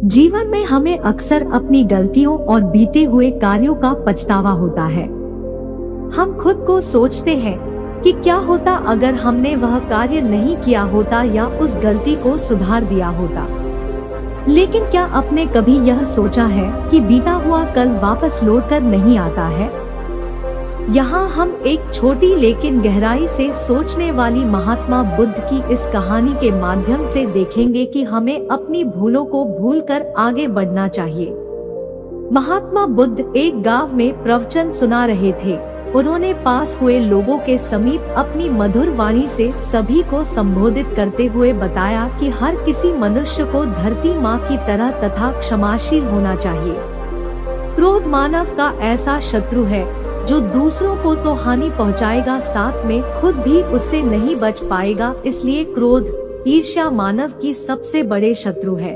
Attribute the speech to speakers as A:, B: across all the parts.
A: जीवन में हमें अक्सर अपनी गलतियों और बीते हुए कार्यों का पछतावा होता है। हम खुद को सोचते हैं कि क्या होता अगर हमने वह कार्य नहीं किया होता या उस गलती को सुधार दिया होता। लेकिन क्या आपने कभी यह सोचा है कि बीता हुआ कल वापस लौटकर नहीं आता है? यहाँ हम एक छोटी लेकिन गहराई से सोचने वाली महात्मा बुद्ध की इस कहानी के माध्यम से देखेंगे कि हमें अपनी भूलों को भूलकर आगे बढ़ना चाहिए। महात्मा बुद्ध एक गांव में प्रवचन सुना रहे थे। उन्होंने पास हुए लोगों के समीप अपनी मधुर वाणी से सभी को संबोधित करते हुए बताया कि हर किसी मनुष्य को धरती माँ की तरह तथा क्षमाशील होना चाहिए। क्रोध मानव का ऐसा शत्रु है जो दूसरों को तो हानि पहुंचाएगा, साथ में खुद भी उससे नहीं बच पाएगा। इसलिए क्रोध, ईर्ष्या मानव की सबसे बड़े शत्रु है।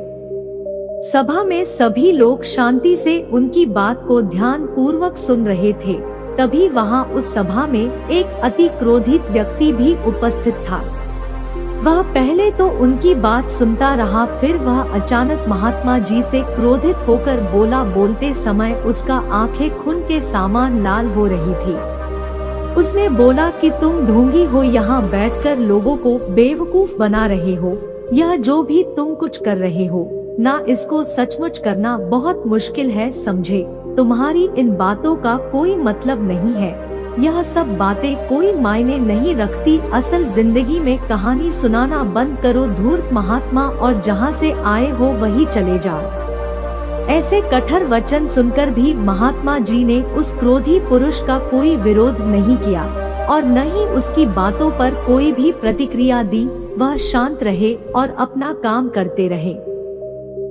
A: सभा में सभी लोग शांति से उनकी बात को ध्यान पूर्वक सुन रहे थे। तभी वहां उस सभा में एक अति क्रोधित व्यक्ति भी उपस्थित था। वह पहले तो उनकी बात सुनता रहा, फिर वह अचानक महात्मा जी से क्रोधित होकर बोला। बोलते समय उसका आंखें खून के समान लाल हो रही थी। उसने बोला कि तुम ढोंगी हो, यहाँ बैठकर लोगों को बेवकूफ बना रहे हो। यह जो भी तुम कुछ कर रहे हो ना, इसको सचमुच करना बहुत मुश्किल है, समझे। तुम्हारी इन बातों का कोई मतलब नहीं है। यह सब बातें कोई मायने नहीं रखती। असल जिंदगी में कहानी सुनाना बंद करो, धूर्त महात्मा, और जहाँ से आए हो वही चले जाओ। ऐसे कठोर वचन सुनकर भी महात्मा जी ने उस क्रोधी पुरुष का कोई विरोध नहीं किया और न ही उसकी बातों पर कोई भी प्रतिक्रिया दी। वह शांत रहे और अपना काम करते रहे,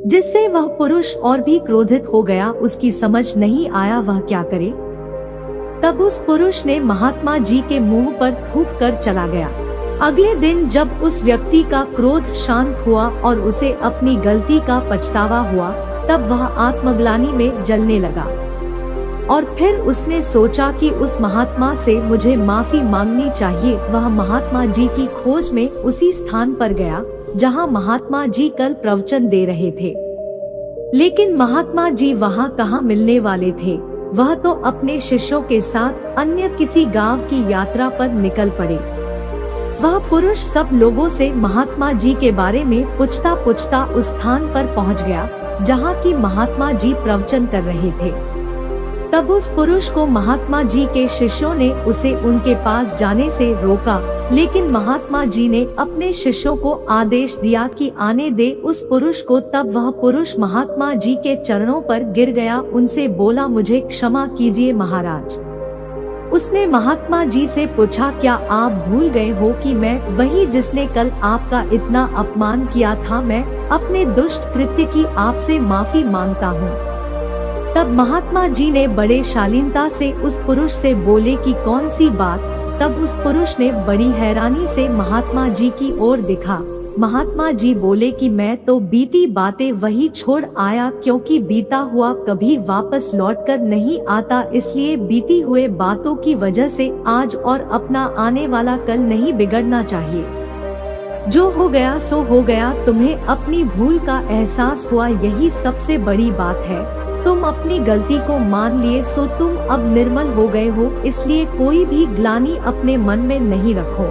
A: जिससे वह पुरुष और भी क्रोधित हो गया। उसकी समझ नहीं आया वह क्या करे। तब उस पुरुष ने महात्मा जी के मुंह पर थूक कर चला गया। अगले दिन जब उस व्यक्ति का क्रोध शांत हुआ और उसे अपनी गलती का पछतावा हुआ, तब वह आत्मग्लानि में जलने लगा और फिर उसने सोचा कि उस महात्मा से मुझे माफी मांगनी चाहिए। वह महात्मा जी की खोज में उसी स्थान पर गया जहां महात्मा जी कल प्रवचन दे रहे थे। लेकिन महात्मा जी वहां कहाँ मिलने वाले थे। वह तो अपने शिष्यों के साथ अन्य किसी गांव की यात्रा पर निकल पड़े। वह पुरुष सब लोगों से महात्मा जी के बारे में पूछता पूछता उस स्थान पर पहुंच गया जहां की महात्मा जी प्रवचन कर रहे थे। तब उस पुरुष को महात्मा जी के शिष्यों ने उसे उनके पास जाने से रोका, लेकिन महात्मा जी ने अपने शिष्यों को आदेश दिया कि आने दे उस पुरुष को। तब वह पुरुष महात्मा जी के चरणों पर गिर गया, उनसे बोला, मुझे क्षमा कीजिए महाराज। उसने महात्मा जी से पूछा, क्या आप भूल गए हो कि मैं वही जिसने कल आपका इतना अपमान किया था? मैं अपने दुष्ट कृत्य की आपसे माफी मांगता हूँ। तब महात्मा जी ने बड़े शालीनता से उस पुरुष से बोले कि कौन सी बात? तब उस पुरुष ने बड़ी हैरानी से महात्मा जी की ओर देखा। महात्मा जी बोले कि मैं तो बीती बातें वही छोड़ आया, क्योंकि बीता हुआ कभी वापस लौटकर नहीं आता। इसलिए बीती हुए बातों की वजह से आज और अपना आने वाला कल नहीं बिगड़ना चाहिए। जो हो गया सो हो गया। तुम्हें अपनी भूल का एहसास हुआ, यही सबसे बड़ी बात है। तुम अपनी गलती को मान लिए, सो तुम अब निर्मल हो गए हो। इसलिए कोई भी ग्लानि अपने मन में नहीं रखो।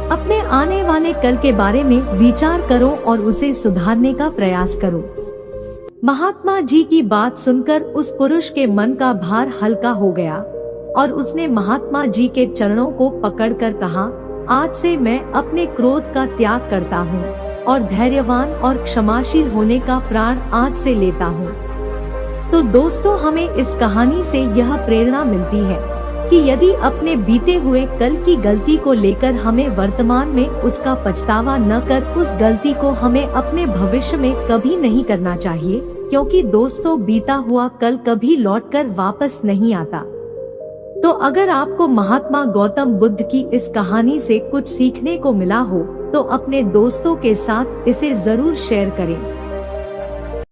A: अपने आने वाले कल के बारे में विचार करो और उसे सुधारने का प्रयास करो। महात्मा जी की बात सुनकर उस पुरुष के मन का भार हल्का हो गया और उसने महात्मा जी के चरणों को पकड़कर कहा, आज से मैं अपने क्रोध का त्याग करता हूँ और धैर्यवान और क्षमाशील होने का प्रण आज से लेता हूँ। तो दोस्तों, हमें इस कहानी से यह प्रेरणा मिलती है कि यदि अपने बीते हुए कल की गलती को लेकर हमें वर्तमान में उसका पछतावा न कर, उस गलती को हमें अपने भविष्य में कभी नहीं करना चाहिए, क्योंकि दोस्तों, बीता हुआ कल कभी लौटकर वापस नहीं आता। तो अगर आपको महात्मा गौतम बुद्ध की इस कहानी से कुछ सीखने को मिला हो तो अपने दोस्तों के साथ इसे जरूर शेयर करें।